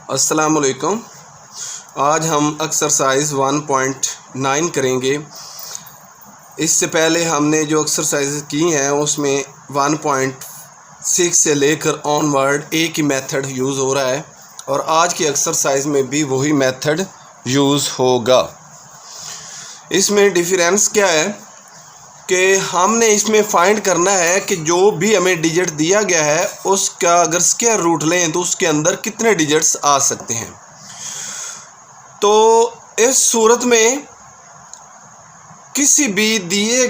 अस्सलामुअलैकुम। आज हम एक्सरसाइज 1.9 करेंगे। इससे पहले हमने जो एक्सरसाइज की हैं उसमें 1.6 से लेकर ऑनवर्ड एक ही मेथड यूज़ हो रहा है और आज की एक्सरसाइज में भी वही मेथड यूज़ होगा। इसमें डिफरेंस क्या है कि हमने इसमें फाइंड करना है कि जो भी हमें डिजिट दिया गया है उसका अगर स्क्वायर रूट लें तो उसके अंदर कितने डिजिट्स आ सकते हैं। तो इस सूरत में किसी भी दिए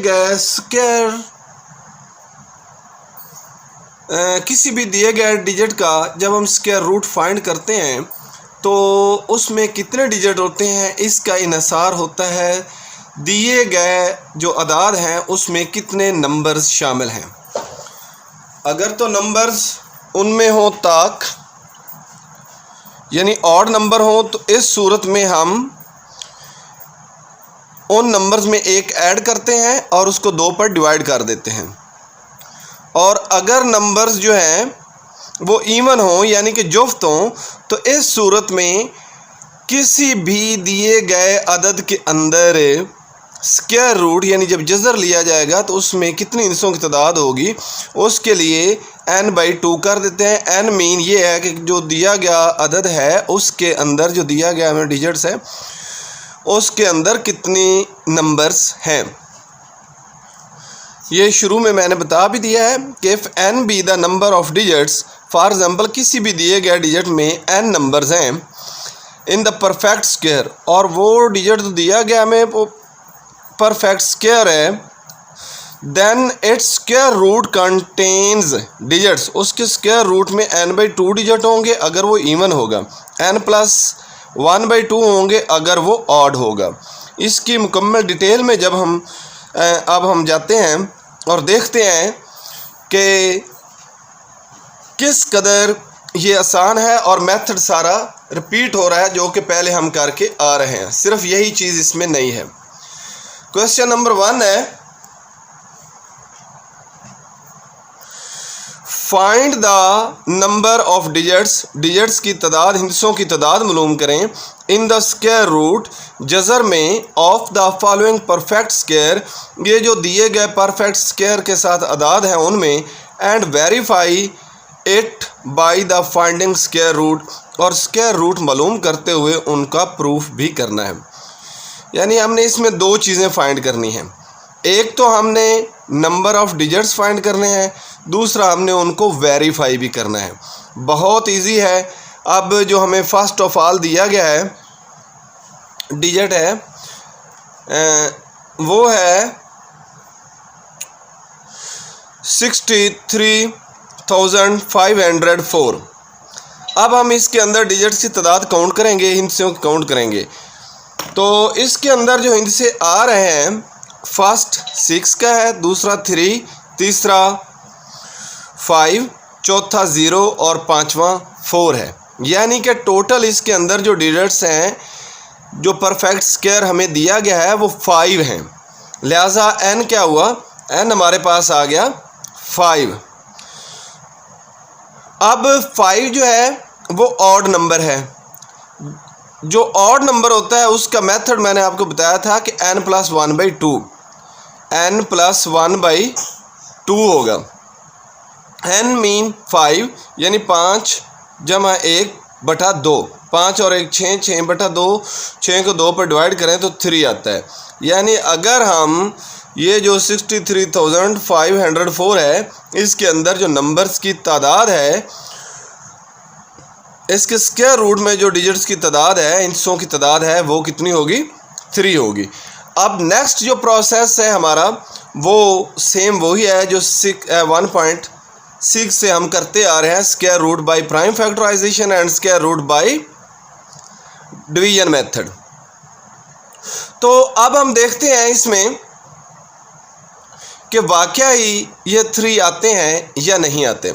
गए डिजिट का जब हम स्क्वायर रूट फाइंड करते हैं तो उसमें कितने डिजिट होते हैं इसका इन्हिसार होता है दिए गए जो अदाद हैं उसमें कितने नंबर्स शामिल हैं। अगर तो नंबर्स उनमें हो ताक यानी ऑड नंबर हो तो इस सूरत में हम उन नंबर्स में एक ऐड करते हैं और उसको 2 पर डिवाइड कर देते हैं। और अगर नंबर्स जो हैं वो इवन हो यानी कि जुफ्त हो तो इस सूरत में किसी भी दिए गए अदद के अंदर स्क्वायर रूट यानी जब जज़र लिया जाएगा तो उसमें कितनी हिस्सों की तादाद होगी उसके लिए n/2 कर देते हैं। n मीन ये है कि जो दिया गया अदद है उसके अंदर जो दिया गया हमें डिजिट्स है उसके अंदर कितनी नंबर्स हैं। ये शुरू में मैंने बता भी दिया है कि if n be the number of digits, for example किसी भी दिए गए डिजिट में n नंबर्स हैं इन द परफेक्ट स्क्वायर और वो डिजिट तो दिया गया हमें वो परफेक्ट स्क्वायर है, then it's square root contains digits, उसके स्क्वायर रूट में n/2 डिजिट होंगे अगर वो इवन होगा, n+1/2 होंगे अगर वो ऑड होगा। इसकी मुकम्मल डिटेल में जब हम जाते हैं और देखते हैं कि किस कदर ये आसान है और मेथड सारा रिपीट हो रहा है जो कि पहले हम करके आ रहे हैं, सिर्फ यही चीज़ इसमें नहीं है। क्वेश्चन नंबर 1 है find the number of digits की तादाद हिस्सों की तादाद मालूम करें इन द स्क्वायर रूट जज़र में of the following perfect square, ये जो दिए गए परफेक्ट स्क्वायर के साथ अदाद हैं उनमें, and verify it by the finding square root, और स्क्वायर रूट मालूम करते हुए उनका प्रूफ भी करना है। यानी हमने इसमें 2 चीज़ें फाइंड करनी हैं, एक तो हमने नंबर ऑफ़ डिजिट्स फाइंड करने हैं, दूसरा हमने उनको वेरीफाई भी करना है। बहुत इजी है। अब जो हमें फर्स्ट ऑफ ऑल दिया गया है डिजिट है वो है 63,504। अब हम इसके अंदर डिजिट्स की तादाद काउंट करेंगे, हिस्सों की काउंट करेंगे। तो इसके अंदर जो हिस्से आ रहे हैं फर्स्ट 6 का है, दूसरा 3, तीसरा 5, चौथा 0 और पांचवा 4 है। यानी कि टोटल इसके अंदर जो डिजिट्स हैं जो परफेक्ट स्क्वायर हमें दिया गया है वो 5 हैं। लिहाजा n क्या हुआ, n हमारे पास आ गया 5। अब 5 जो है वो ऑड नंबर है। जो ऑड नंबर होता है उसका मेथड मैंने आपको बताया था कि n+1/2 होगा। n मीन 5 यानी 5 जमा 1/2, 5 और 1 6, 6/2, 6 को 2 पर डिवाइड करें तो 3 आता है। यानी अगर हम ये जो 63,504 है इसके अंदर जो नंबर्स की तादाद है इसके स्क्वायर रूट में जो डिजिट्स की तादाद है, हिस्सों की तादाद है वो कितनी होगी, 3 होगी। अब नेक्स्ट जो प्रोसेस है हमारा वो सेम वही है जो 1.6 से हम करते आ रहे हैं, square root by prime factorisation and square root by division method. तो अब हम देखते हैं इसमें कि वाकया ही ये 3 आते हैं या नहीं आते।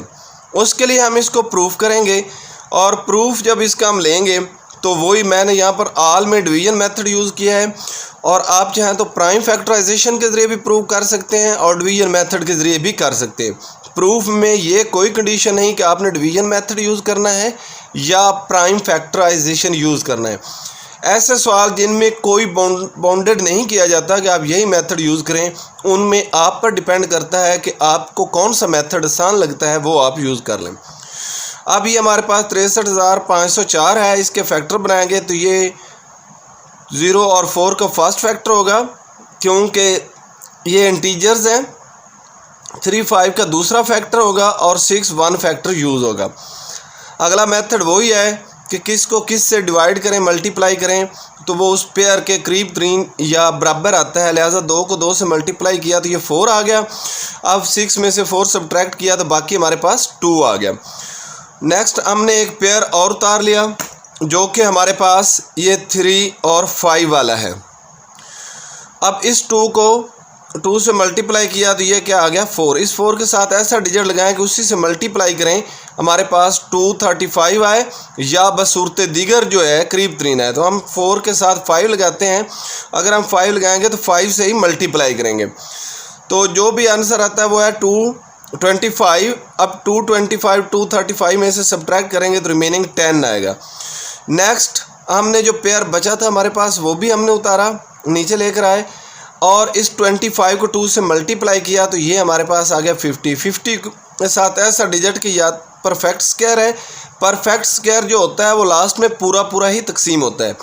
उसके लिए हम इसको प्रूफ करेंगे और प्रूफ जब इसका हम लेंगे तो वही मैंने यहाँ पर ऑल में डिवीजन मेथड यूज़ किया है और आप चाहें तो प्राइम फैक्टराइजेशन के ज़रिए भी प्रूव कर सकते हैं और डिवीजन मेथड के ज़रिए भी कर सकते हैं। प्रूफ में ये कोई कंडीशन नहीं कि आपने डिवीजन मेथड यूज़ करना है या प्राइम फैक्टराइजेशन यूज़ करना है। ऐसे सवाल जिनमें कोई बाउंडेड नहीं किया जाता कि आप यही मेथड यूज़ करें, उनमें आप पर डिपेंड करता है कि आपको कौन सा मेथड आसान लगता है, वो आप यूज़ कर लें। अब ये हमारे पास 63,504 है, इसके फैक्टर बनाएंगे तो ये 0 और 4 का फर्स्ट फैक्टर होगा क्योंकि ये इंटीजर्स हैं। 3 5 का दूसरा फैक्टर होगा और 6 1 फैक्टर यूज़ होगा। अगला मेथड वही है कि किसको किस से डिवाइड करें, मल्टीप्लाई करें, तो वो उस पेयर के करीब तरीन या बराबर आता है। लिहाजा 2 को 2 से मल्टीप्लाई किया तो ये 4 आ गया। अब 6 में से 4 सब्ट्रैक्ट किया तो बाकी हमारे पास 2 आ गया। नेक्स्ट हमने एक पेयर और उतार लिया जो कि हमारे पास ये 3 और 5 वाला है। अब इस 2 को 2 से मल्टीप्लाई किया तो ये क्या आ गया 4। इस 4 के साथ ऐसा डिजिट लगाएं कि उसी से मल्टीप्लाई करें, हमारे पास 235 आए या बसूरत दीगर जो है करीब तरीन है। तो हम 4 के साथ 5 लगाते हैं। अगर हम 5 लगाएंगे तो 5 से ही मल्टीप्लाई करेंगे, तो जो भी आंसर आता है वो है 225। अब 225 235 में से सब्ट्रैक्ट करेंगे तो रिमेनिंग 10 आएगा। नेक्स्ट हमने जो पेयर बचा था हमारे पास वो भी हमने उतारा, नीचे लेकर आए और इस 25 को 2 से मल्टीप्लाई किया तो ये हमारे पास आ गया 50। 50 के साथ ऐसा डिजिट कि या परफेक्ट स्क्वायर है। परफेक्ट स्क्वायर जो होता है वो लास्ट में पूरा ही तकसीम होता है।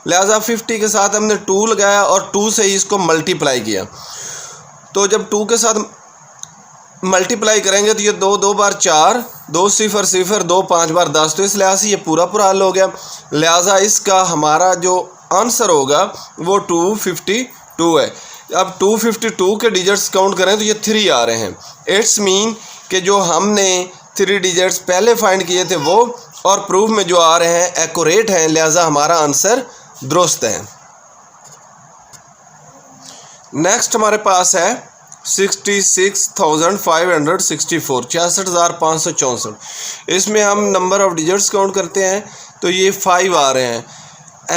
लिहाजा 50 के साथ हमने 2 लगाया और 2 से ही इसको मल्टीप्लाई किया। तो जब 2 के साथ मल्टीप्लाई करेंगे तो ये 2 2 बार 4, 2 0 0, 2 5 बार 10, तो इस लिहाज से ये पूरा हल हो गया। लिहाजा इसका हमारा जो आंसर होगा वो 252 है। अब 252 के डिजिट्स काउंट करें तो ये 3 आ रहे हैं। इट्स मीन कि जो हमने 3 डिजिट्स पहले फाइंड किए थे वो और प्रूफ में जो आ रहे हैं एक्यूरेट हैं, लिहाजा हमारा आंसर दुरुस्त है। नेक्स्ट हमारे पास है 66,564 66,564। इसमें हम नंबर ऑफ डिजिट्स काउंट करते हैं तो ये 5 आ रहे हैं।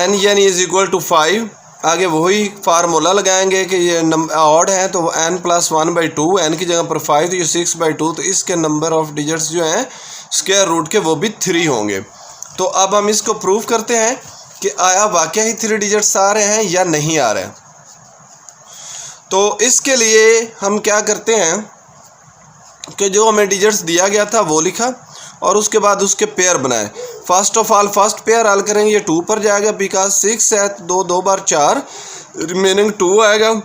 n is equal to 5। आगे वही फार्मूला लगाएंगे कि ये ऑड है तो n + 1/2, n की जगह पर 5 तो ये 6/2, तो इसके नंबर ऑफ डिजिट्स जो हैं स्क्वायर रूट के वो भी 3 होंगे। तो अब हम इसको प्रूव करते हैं कि आया वाकई ही 3 डिजिट्स आ रहे हैं या नहीं आ रहे हैं। तो इसके लिए हम क्या करते हैं कि जो हमें डिजिट्स दिया गया था वो लिखा और उसके बाद उसके पेयर बनाए। First of all first pair हल करेंगे, ये 2 पर जाएगा बिकॉज 6 है, 2 2 बार 4, रिमेनिंग 2 आएगा।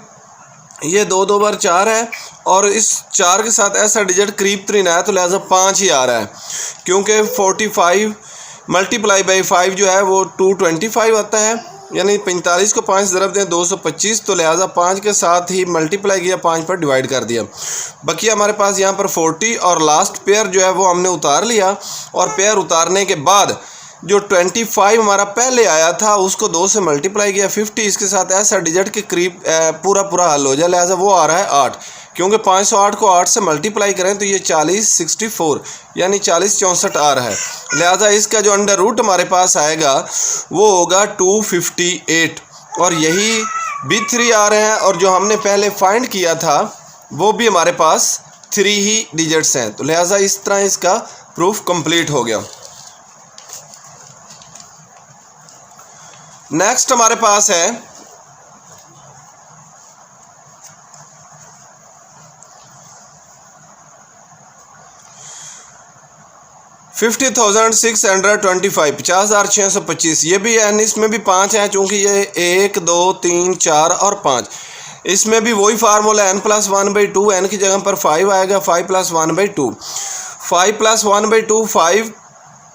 ये 2 2 बार 4 है और इस 4 के साथ ऐसा डिजिट करीब तरीन आया तो लिहाजा 5 ही आ रहा है क्योंकि 45 मल्टीप्लाई बाई 5 जो है वो 225 आता है, यानी 45 को 5 ज़रब दें 225, तो लिहाजा 5 के साथ ही मल्टीप्लाई किया, 5 पर डिवाइड कर दिया। बाकी हमारे पास यहाँ पर 40 और लास्ट पेयर जो है वो हमने उतार लिया और पेयर उतारने के बाद जो 25 हमारा पहले आया था उसको 2 से मल्टीप्लाई किया, 50 इसके साथ ऐसा डिजिट के करीब पूरा हल हो जाए, लिहाजा वो आ रहा है 8 क्योंकि 508 को 8 से मल्टीप्लाई करें तो ये 40 64 यानी 40 64 आ रहा है। लिहाजा इसका जो अंडर रूट हमारे पास आएगा वो होगा 258 और यही भी 3 आ रहे हैं और जो हमने पहले फाइंड किया था वो भी हमारे पास 3 ही डिजिट्स हैं। तो लिहाजा इस तरह इसका प्रूफ कंप्लीट हो गया। नेक्स्ट हमारे पास है 50,625 50,625। ये भी है, इसमें भी 5 है चूँकि ये 1 2 3 4 और 5। इसमें भी वही फार्मूला n + 1/2, n की जगह पर 5 आएगा, 5 + 1/2, 5 + 1/2 5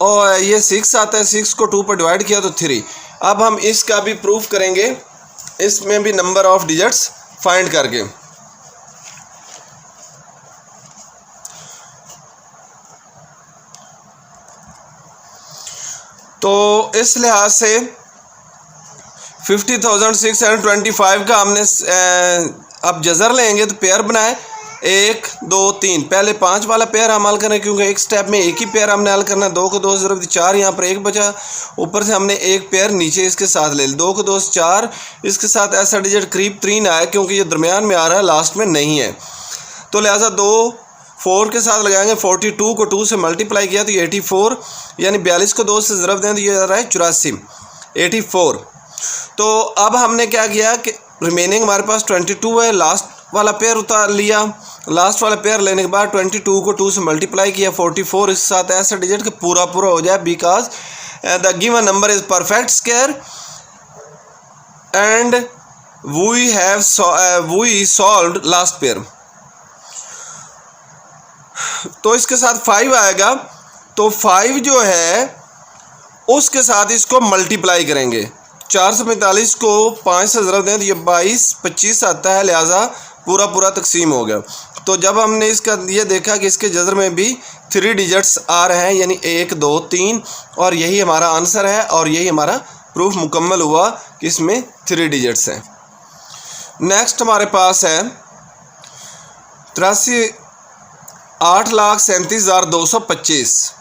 और ये 6 आता है, 6 को 2 पर डिवाइड किया तो 3। अब हम इसका भी प्रूफ करेंगे, इसमें भी नंबर ऑफ डिजिट्स फाइंड करके। तो इस लिहाज से 50,625 का हमने अब जज़र लेंगे तो पेयर बनाए 1 2 3। पहले 5 वाला पेयर हम हल करें क्योंकि एक स्टेप में एक ही पेयर हमने हल करना है। 2 को 2 ज़रब 4, यहाँ पर 1 बचा, ऊपर से हमने एक पेयर नीचे इसके साथ ले लिया। 2 को 2 4, इसके साथ ऐसा डिजिट करीब 3 आया क्योंकि ये दरमियान में आ रहा है, लास्ट में नहीं है। तो लिहाजा 2 4 के साथ लगाएंगे, 42 को 2 से मल्टीप्लाई किया तो ये 84, यानी 42 को 2 से ज़रब दें तो ये आ रहा है 84, 84। तो अब हमने क्या किया कि रिमेनिंग हमारे पास 22 है, लास्ट वाला पेयर उतार लिया। लास्ट वाला पेयर लेने के बाद 22 को 2 से मल्टीप्लाई किया, 44 इसके साथ ऐसा डिजिट कि पूरा पूरा हो जाए, because the given number is perfect square and we solved last pair. तो इसके साथ 5 आएगा, तो 5 जो है उसके साथ इसको मल्टीप्लाई करेंगे। 445 को 5 से ज़रब दें तो ये 22, 25 आता है, लिहाजा पूरा पूरा तकसीम हो गया। तो जब हमने इसका ये देखा कि इसके जज़र में भी 3 डिजिट्स आ रहे हैं, यानी 1 2 3, और यही हमारा आंसर है और यही हमारा प्रूफ मुकम्मल हुआ कि इसमें 3 डिजिट्स हैं। नेक्स्ट हमारे पास है 8,37,225,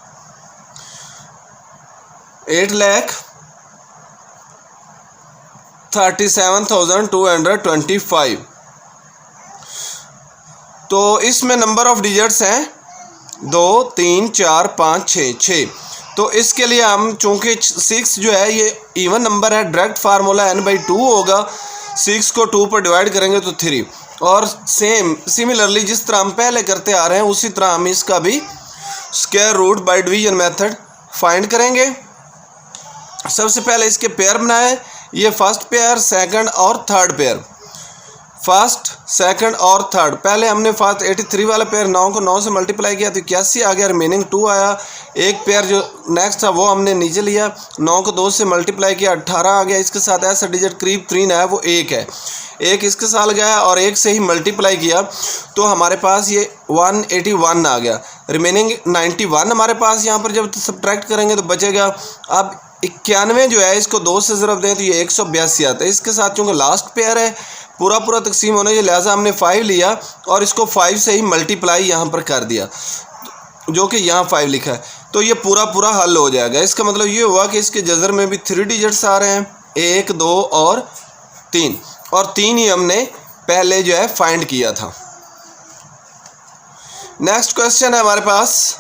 8,37,225। तो इसमें नंबर ऑफ डिजिट्स हैं 2 3 4 5 6 6। तो इसके लिए हम चूँकि 6 जो है ये इवन नंबर है, डायरेक्ट फार्मूला n/2 होगा, 6 को 2 पर डिवाइड करेंगे तो 3। और सिमिलरली जिस तरह हम पहले करते आ रहे हैं उसी तरह हम इसका भी square root by division method find करेंगे। सबसे पहले इसके पेयर बनाए, ये फर्स्ट पेयर, सेकंड और थर्ड पेयर, फर्स्ट सेकंड और थर्ड। पहले हमने फर्स्ट 83 वाला पेयर 9 को 9 से मल्टीप्लाई किया तो 81 आ गया, रिमेनिंग 2 आया। एक पेयर जो नेक्स्ट था वो हमने नीचे लिया, 9 को 2 से मल्टीप्लाई किया, 18 आ गया। इसके साथ ऐसा डिजिट करीब 3 है, वो 1 है, 1 इसके साथ गया और 1 से ही मल्टीप्लाई किया तो हमारे पास ये 181 आ गया। रिमेनिंग 91 हमारे पास यहाँ पर जब सब्ट्रैक्ट करेंगे तो बचेगा। अब 91 जो है इसको 2 से ज़रब दें तो ये 182 आता है। इसके साथ चूँकि लास्ट पेयर है, पूरा पूरा तकसीम होने के लिहाजा हमने 5 लिया और इसको 5 से ही मल्टीप्लाई यहाँ पर कर दिया, जो कि यहाँ 5 लिखा है। तो ये पूरा पूरा हल हो जाएगा। इसका मतलब ये हुआ कि इसके जज़र में भी 3 डिजिट्स आ रहे हैं, 1 2 और 3, और 3 ही हमने पहले जो है फाइंड किया था। नेक्स्ट क्वेश्चन है हमारे पास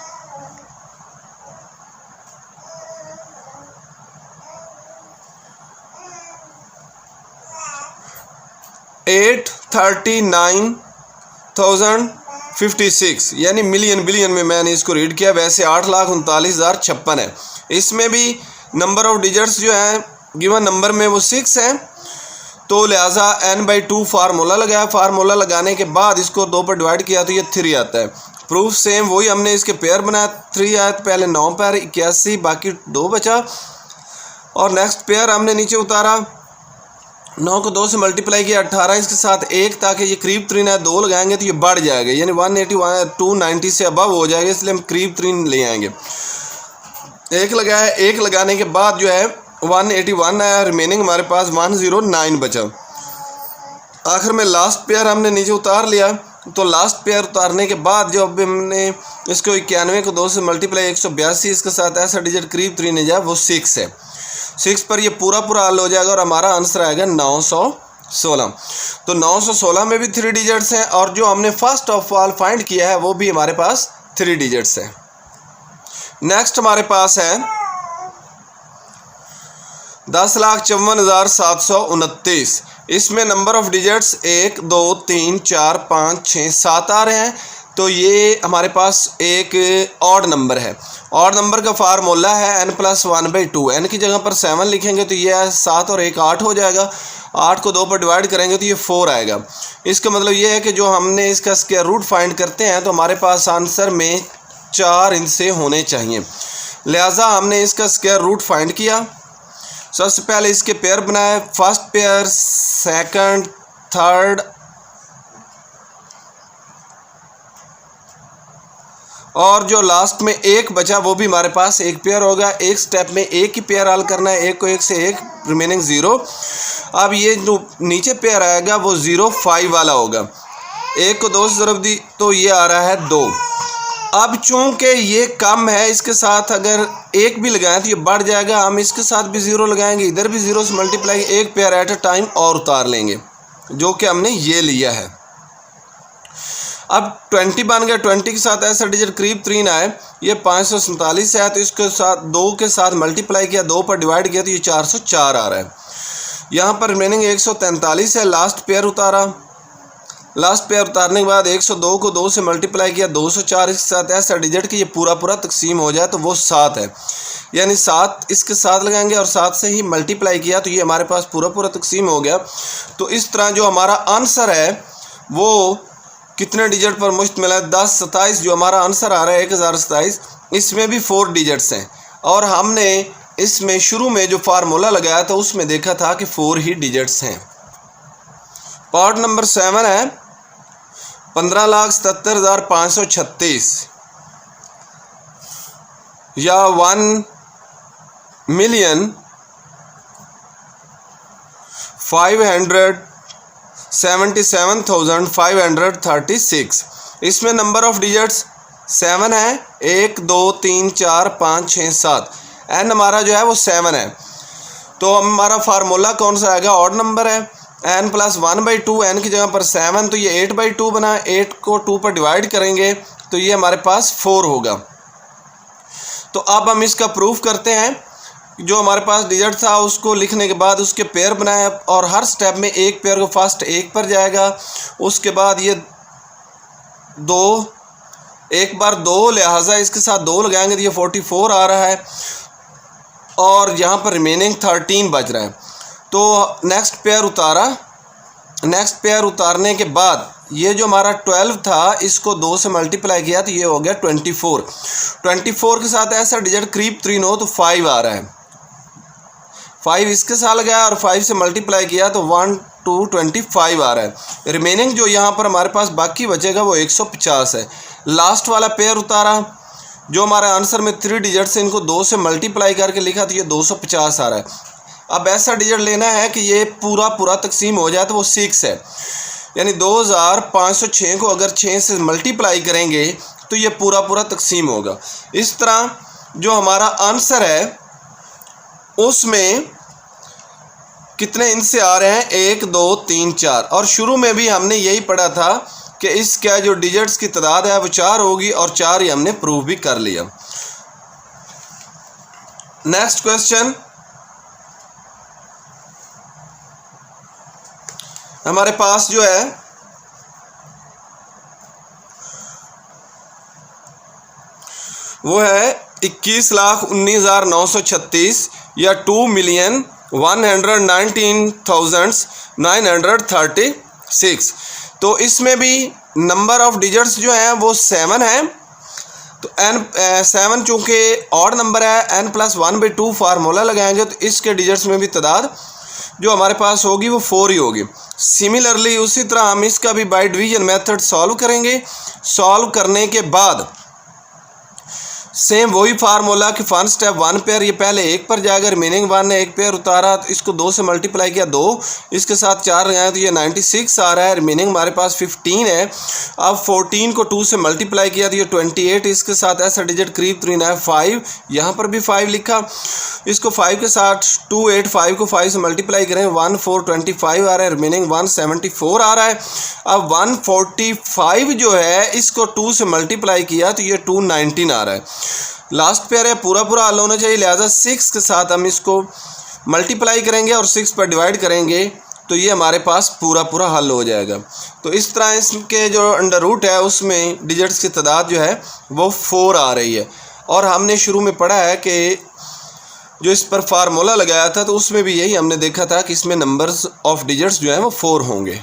839,056, यानी मिलियन बिलियन में मैंने इसको रीड किया। वैसे 8,39,056 है। इसमें भी नंबर ऑफ डिजिट्स जो है गिवन नंबर में वो 6 है, तो लिहाजा n/2 फार्मूला लगाया। फार्मूला लगाने के बाद इसको 2 पर डिवाइड किया तो ये 3 आता है। प्रूफ सेम वही, हमने इसके पेयर बनाया, 3 आया तो पहले 9 पेयर 81, बाकी 2 बचा। और नेक्स्ट पेयर हमने नीचे उतारा, 9 को 2 से मल्टीप्लाई किया, 18 इसके साथ 1, ताकि ये करीब 3 है, 2 लगाएंगे तो ये बढ़ जाएगा, यानी 181 290 से अबव हो जाएगा, इसलिए हम करीब 3 ले आएंगे। 1 लगाया, 1 लगाने के बाद जो है 181 आया, रिमेनिंग हमारे पास 109 बचा। आखिर में लास्ट पेयर हमने नीचे उतार लिया। तो लास्ट पेयर उतारने के बाद जब हमने इसको 91 को 2 से मल्टीप्लाई 182, इसके साथ ऐसा डिजिट करीब 3 नहीं जाए, वो 6 है। 6 पर ये पूरा पूरा हल हो जाएगा और हमारा आंसर आएगा 916। तो 916 में भी 3 डिजिट्स हैं और जो हमने फर्स्ट ऑफ ऑल फाइंड किया है वो भी हमारे पास 3 डिजिट्स है। नेक्स्ट हमारे पास है 10,54,729। इसमें नंबर ऑफ डिजिट्स 1 2 3 4 5 6 7 आ रहे हैं। तो ये हमारे पास एक ऑड नंबर है। ऑड नंबर का फार्मूला है n+1/2। n की जगह पर 7 लिखेंगे तो ये 7 और 1 8 हो जाएगा। 8 को 2 पर डिवाइड करेंगे तो ये 4 आएगा। इसका मतलब ये है कि जो हमने इसका स्क्वायर रूट फाइंड करते हैं तो हमारे पास आंसर में 4 इनसे होने चाहिए। लिहाजा हमने इसका स्क्वायर रूट फाइंड किया। सबसे पहले इसके पेयर बनाए, फर्स्ट पेयर, सेकंड, थर्ड और जो लास्ट में 1 बचा वो भी हमारे पास एक पेयर होगा। एक स्टेप में एक ही पेयर हल करना है, 1 को 1 से 1, रिमेनिंग 0। अब ये जो नीचे पेयर आएगा वो 0 5 वाला होगा। 1 को 2 से ज़रब दी तो ये आ रहा है 2। अब चूंकि ये कम है, इसके साथ अगर 1 भी लगाएं तो ये बढ़ जाएगा। हम इसके साथ भी 0 लगाएंगे, इधर भी 0 से मल्टीप्लाई, एक पेयर एट अ टाइम और उतार लेंगे, जो कि हमने ये लिया है। अब 20 बन गया, 20 के साथ ऐसा डिजिट करीब 3 आए, ये 547 है, तो इसके साथ 2 के साथ मल्टीप्लाई किया, 2 पर डिवाइड किया तो ये 404 आ रहा है। यहाँ पर रिमेनिंग 143 है, लास्ट पेयर उतारा, लास्ट पेयर उतारने के बाद 102 को 2 से मल्टीप्लाई किया, 204 इसके साथ ऐसा डिजिट कि ये पूरा पूरा तकसीम हो जाए तो वो 7 है, यानी 7 इसके साथ लगाएंगे और 7 से ही मल्टीप्लाई किया तो ये हमारे पास पूरा पूरा तकसीम हो गया। तो इस तरह जो हमारा आंसर है वो कितने डिजिट पर मुश्तमिल है, 1027 जो हमारा आंसर आ रहा है 1027, इसमें भी 4 डिजिट्स हैं और हमने इसमें शुरू में जो फार्मूला लगाया था उसमें देखा था कि 4 ही डिजिट्स हैं। पार्ट नंबर 7 है 15,77,536 या 1,577,536। इसमें नंबर ऑफ डिजिट्स 7 है, 1 2 3 4 5 6 7, एन हमारा जो है वो 7 है। तो हमारा फार्मूला कौन सा आएगा, ऑड नंबर है, n प्लस 1/2, n की जगह पर 7 तो ये 8/2 बना, 8 को 2 पर डिवाइड करेंगे तो ये हमारे पास 4 होगा। तो अब हम इसका प्रूफ करते हैं। जो हमारे पास डिजिट था उसको लिखने के बाद उसके पेयर बनाए और हर स्टेप में एक पेयर को फर्स्ट 1 पर जाएगा, उसके बाद ये 2 एक बार 2, लिहाजा इसके साथ 2 लगाएंगे तो ये 44 आ रहा है और यहाँ पर रिमेनिंग 13 बच रहा है। तो नेक्स्ट पेयर उतारा, नेक्स्ट पेयर उतारने के बाद ये जो हमारा 12 था इसको 2 से मल्टीप्लाई किया तो ये हो गया 24। 24 के साथ ऐसा डिजिट करीब 3 हो तो 5 आ रहा है, 5 इसके साथ लगाया और 5 से मल्टीप्लाई किया तो 1 2 25 आ रहा है। रिमेनिंग जो यहाँ पर हमारे पास बाकी बचेगा वो 150 है। लास्ट वाला पेयर उतारा, जो हमारे आंसर में 3 डिजिट्स हैं इनको 2 से मल्टीप्लाई करके लिखा तो ये 250 आ रहा है। अब ऐसा डिजिट लेना है कि ये पूरा पूरा तकसीम हो जाए तो वो 6 है, यानी 2506 को अगर 6 से मल्टीप्लाई करेंगे तो ये पूरा पूरा तकसीम होगा। इस तरह जो हमारा आंसर है उसमें कितने इनसे आ रहे हैं, 1 2 3 4, और शुरू में भी हमने यही पढ़ा था कि इसका जो डिजिट्स की तादाद है वो 4 होगी और 4 ही हमने प्रूव भी कर लिया। नेक्स्ट क्वेश्चन हमारे पास जो है वो है 21,19,936 या 2,119,936। तो इसमें भी नंबर ऑफ डिजिट्स जो हैं वो 7 है। तो n 7 चूँकि ऑड नंबर है, n प्लस 1/2 फार्मूला लगाएंगे तो इसके डिजिट्स में भी तादाद जो हमारे पास होगी वो 4 ही होगी। सिमिलरली उसी तरह हम इसका भी बाय डिवीजन मेथड सॉल्व करेंगे। सॉल्व करने के बाद सेम वही फार्मूला कि फर्स्ट स्टेप 1 पेयर, ये पहले 1 पर जाएगा, रिमेनिंग 1 ने 1 पेयर उतारा तो इसको 2 से मल्टीप्लाई किया, 2 इसके साथ 4 लगाए तो ये 96 आ रहा है, रिमेनिंग हमारे पास 15 है। अब 14 को 2 से मल्टीप्लाई किया तो ये 28, इसके साथ ऐसा डिजिट करीब 3 है, 5 यहाँ पर भी 5 लिखा, इसको 5 के साथ 285 को 5 से मल्टीप्लाई करें 1425 आ रहा है, रिमेनिंग 174 आ रहा है। अब 145 जो है इसको 2 से मल्टीप्लाई किया तो ये 219 आ रहा है। लास्ट पेयर है, पूरा पूरा हल होना चाहिए, लिहाजा 6 के साथ हम इसको मल्टीप्लाई करेंगे और 6 पर डिवाइड करेंगे तो ये हमारे पास पूरा पूरा हल हो जाएगा। तो इस तरह इसके जो अंडर रूट है उसमें डिजिट्स की तादाद जो है वो 4 आ रही है। और हमने शुरू में पढ़ा है कि जो इस पर फार्मूला लगाया था तो उसमें भी यही हमने देखा था कि इसमें नंबर्स ऑफ डिजिट्स जो हैं वो 4 होंगे।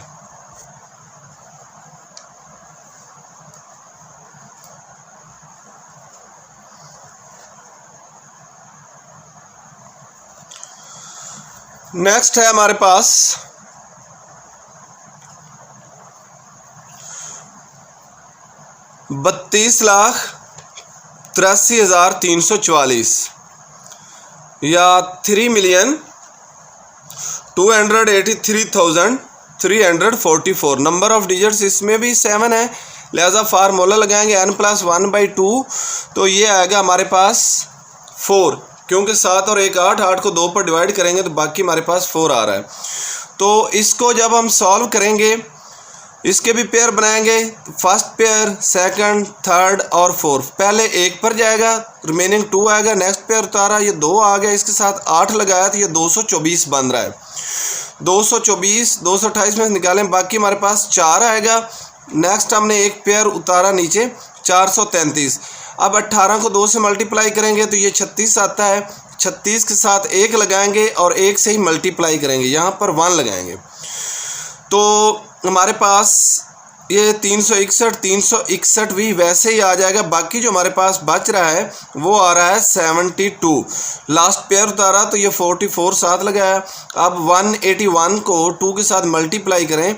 नेक्स्ट है हमारे पास 32,83,344 या 3,283,344। नंबर ऑफ डिजिट्स इसमें भी 7 है, लिहाजा फार्मूला लगाएंगे n प्लस 1/2 तो ये आएगा हमारे पास 4, क्योंकि 7 और 1 8, 8 को 2 पर डिवाइड करेंगे तो बाकी हमारे पास 4 आ रहा है। तो इसको जब हम सॉल्व करेंगे इसके भी पेयर बनाएंगे, फर्स्ट पेयर, सेकंड, थर्ड और फोर्थ। पहले एक पर जाएगा, रिमेनिंग 2 आएगा, नेक्स्ट पेयर उतारा, ये 2 आ गया, इसके साथ 8 लगाया तो ये 224 बन रहा है। 224 228 में निकालें, बाकी हमारे पास 4 आएगा। नेक्स्ट हमने एक पेयर उतारा नीचे, 433। अब 18 को 2 से मल्टीप्लाई करेंगे तो ये 36 आता है। 36 के साथ 1 लगाएंगे और 1 से ही मल्टीप्लाई करेंगे, यहाँ पर 1 लगाएंगे तो हमारे पास ये 361 भी वैसे ही आ जाएगा। बाकी जो हमारे पास बच रहा है वो आ रहा है 72। लास्ट पेयर उतारा तो ये 44 साथ लगाया। अब 181 को 2 के साथ मल्टीप्लाई करें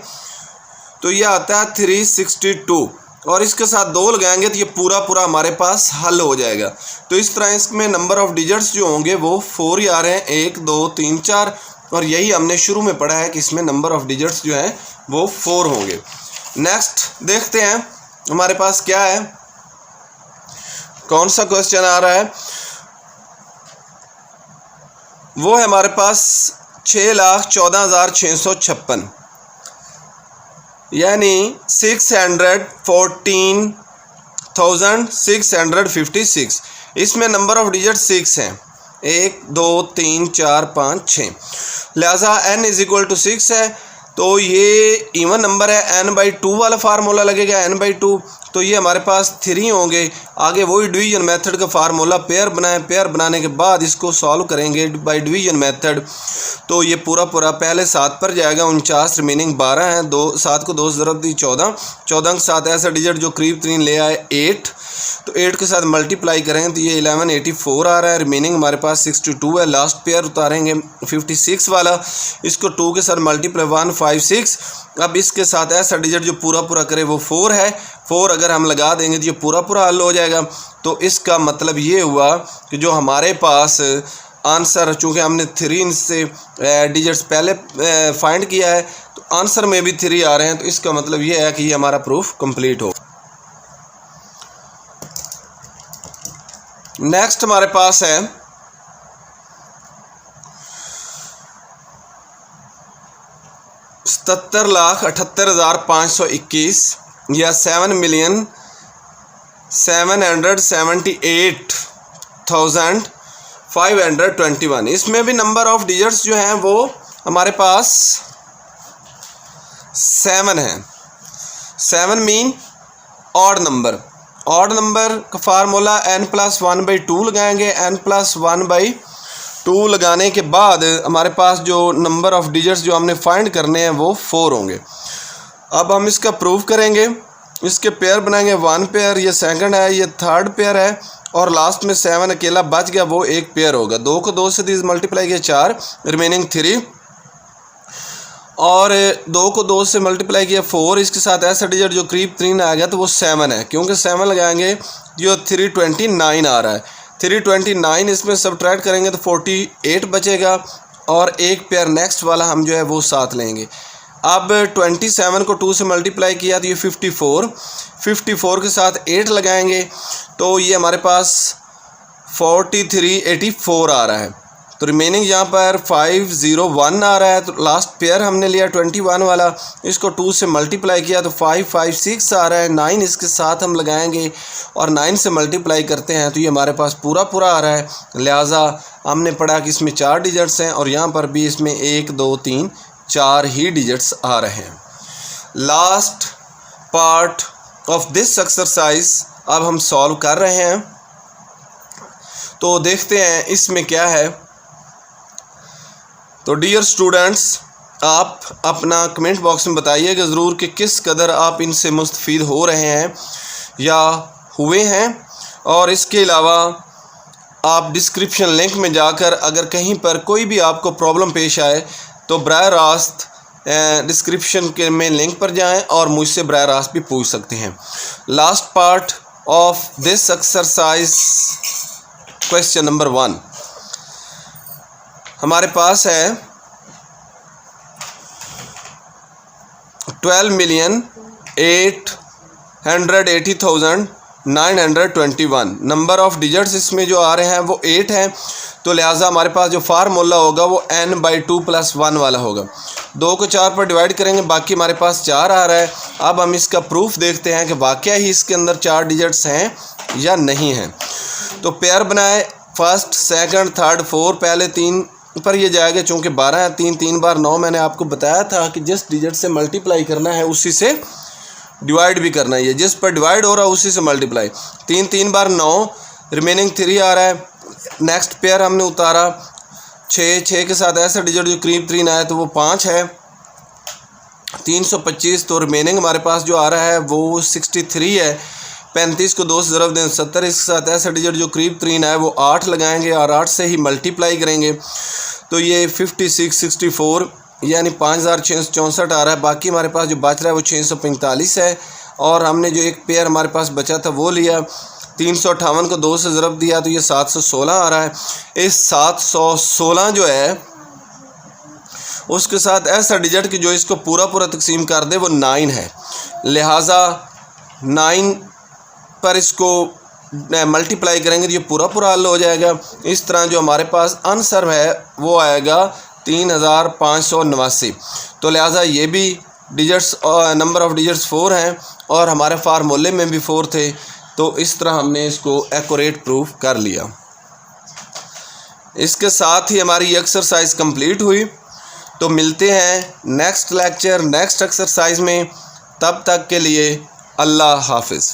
तो ये आता है 362 और इसके साथ 2 लगाएंगे तो ये पूरा हमारे पास हल हो जाएगा। तो इस तरह इसमें नंबर ऑफ़ डिजिट्स जो होंगे वो 4 ही आ रहे हैं, 1 2 3 4, और यही हमने शुरू में पढ़ा है कि इसमें नंबर ऑफ़ डिजिट्स जो हैं वो 4 होंगे। नेक्स्ट देखते हैं हमारे पास क्या है, कौन सा क्वेश्चन आ रहा है। वो है हमारे पास 6,14,656 यानी 614,656। इसमें नंबर ऑफ़ डिजिट 6 हैं, 1 2 3 4 5 6, लिहाजा n = 6 है तो ये इवन नंबर है। n/2 वाला फार्मूला लगेगा, n/2 तो ये हमारे पास 3 होंगे। आगे वही डिवीजन मेथड का फार्मूला, पेयर बनाएं, पेयर बनाने के बाद इसको सॉल्व करेंगे बाय डिवीजन मेथड तो ये पूरा पहले 7 पर जाएगा, 49 रिमेनिंग 12 है, 7 को 2 से ज़रब दी 14 के साथ ऐसा डिजिट जो करीब 3 ले आए 8, तो 8 के साथ मल्टीप्लाई करें तो ये 1184 आ रहा है। रिमेनिंग हमारे पास 62 है। लास्ट पेयर उतारेंगे 56 वाला, इसको 2 के साथ मल्टीप्लाई 156। अब इसके साथ ऐसा डिजिट जो पूरा करे वो 4 है। 4 अगर हम लगा देंगे तो ये पूरा हल हो जाएगा। तो इसका मतलब ये हुआ कि जो हमारे पास आंसर, चूँकि हमने 3 से डिजिट्स पहले फाइंड किया है तो आंसर में भी 3 आ रहे हैं, तो इसका मतलब ये है कि ये हमारा प्रूफ कंप्लीट हो। नेक्स्ट हमारे पास है 77,78,521 या 7,778,521। इसमें भी नंबर ऑफ डिजिट्स जो हैं वो हमारे पास 7 हैं। 7 mean odd number. Odd number का फार्मूला n+1/2 लगाएंगे। n+1/2 लगाने के बाद हमारे पास जो नंबर ऑफ़ डिजिट्स जो हमने फाइंड करने हैं वो 4 होंगे। अब हम इसका प्रूफ करेंगे, इसके पेयर बनाएंगे। 1 पेयर, ये सेकंड है, ये थर्ड पेयर है और लास्ट में 7 अकेला बच गया, वो एक पेयर होगा। 2 को 2 से मल्टीप्लाई किया 4, रिमेनिंग 3 और 2 को 2 से मल्टीप्लाई किया 4। इसके साथ ऐसा डिजिट जो करीब 3 आ गया तो वो 7 है, क्योंकि 7 लगाएंगे जो 329 आ रहा है। 329 इसमें सब्ट्रैक्ट करेंगे तो 48 बचेगा और एक पेयर नेक्स्ट वाला हम जो है वो साथ लेंगे। अब 27 को 2 से मल्टीप्लाई किया तो ये 54 के साथ 8 लगाएंगे तो ये हमारे पास 4384 आ रहा है। तो रिमेनिंग यहाँ पर 501 आ रहा है। तो लास्ट पेयर हमने लिया 21 वाला, इसको 2 से मल्टीप्लाई किया तो 556 आ रहा है। 9 इसके साथ हम लगाएंगे और 9 से मल्टीप्लाई करते हैं तो ये हमारे पास पूरा आ रहा है। लिहाजा हमने पढ़ा कि इसमें 4 डिजिट्स हैं और यहाँ पर भी इसमें 1 2 3 4 ही डिजिट्स आ रहे हैं। Last part of this exercise अब हम सॉल्व कर रहे हैं, तो देखते हैं इसमें क्या है। तो डियर स्टूडेंट्स, आप अपना कमेंट बॉक्स में बताइएगा ज़रूर कि किस कदर आप इनसे मुस्तफ़ीद हो रहे हैं या हुए हैं। और इसके अलावा आप डिस्क्रिप्शन लिंक में जाकर अगर कहीं पर कोई भी आपको प्रॉब्लम पेश आए तो बराह रास्त डिस्क्रिप्शन के में लिंक पर जाएं और मुझसे बराह रास्त भी पूछ सकते हैं। Last part of this exercise question number 1 हमारे पास है 12,880,000 921। नंबर ऑफ़ डिजिट्स इसमें जो आ रहे हैं वो 8 हैं, तो लिहाजा हमारे पास जो फार्मूला होगा वो n/2 + 1 वाला होगा। 2 को 4 पर डिवाइड करेंगे, बाकी हमारे पास 4 आ रहा है। अब हम इसका प्रूफ देखते हैं कि वाकया ही इसके अंदर 4 डिजिट्स हैं या नहीं हैं। तो पेयर बनाए, फर्स्ट, सेकंड, थर्ड, 4, पहले 3 पर ये जाएगा, चूँकि 12 है, 3 बार 9। मैंने आपको बताया था कि जिस डिजिट से मल्टीप्लाई करना है उसी से डिवाइड भी करना है, जिस पर डिवाइड हो रहा है उसी से मल्टीप्लाई। 3 बार 9, रिमेनिंग 3 आ रहा है। नेक्स्ट पेयर हमने उतारा 6 के साथ ऐसा डिजिट जो करीब 3 आया तो वो 5 है, 325। तो रिमेनिंग हमारे पास जो आ रहा है वो 63 है। 35 को 2 से ज़रब दें 70, इसके साथ ऐसा डिजिट जो करीब 3 आए वो 8 लगाएंगे और 8 से ही मल्टीप्लाई करेंगे, तो ये 56, 64 यानी 5664 आ रहा है। बाकी हमारे पास जो बच रहा है वो 645 है। और हमने जो एक पेयर हमारे पास बचा था वो लिया, 358 को 2 से ज़रब दिया तो ये 716 आ रहा है। इस 716 जो है उसके साथ ऐसा डिजिट कि जो इसको पूरा तकसीम कर दे वो 9 है, लिहाजा 9 पर इसको मल्टीप्लाई करेंगे तो ये पूरा हल हो जाएगा। इस तरह जो हमारे पास आंसर है वो आएगा 3589। तो लिहाजा ये भी डिजिट्स, नंबर ऑफ़ डिजिट्स 4 हैं और हमारे फार्मूले में भी 4 थे, तो इस तरह हमने इसको एक्यूरेट प्रूफ कर लिया। इसके साथ ही हमारी ये एक्सरसाइज कंप्लीट हुई। तो मिलते हैं नेक्स्ट लेक्चर, नेक्स्ट एक्सरसाइज में। तब तक के लिए अल्लाह हाफिज़।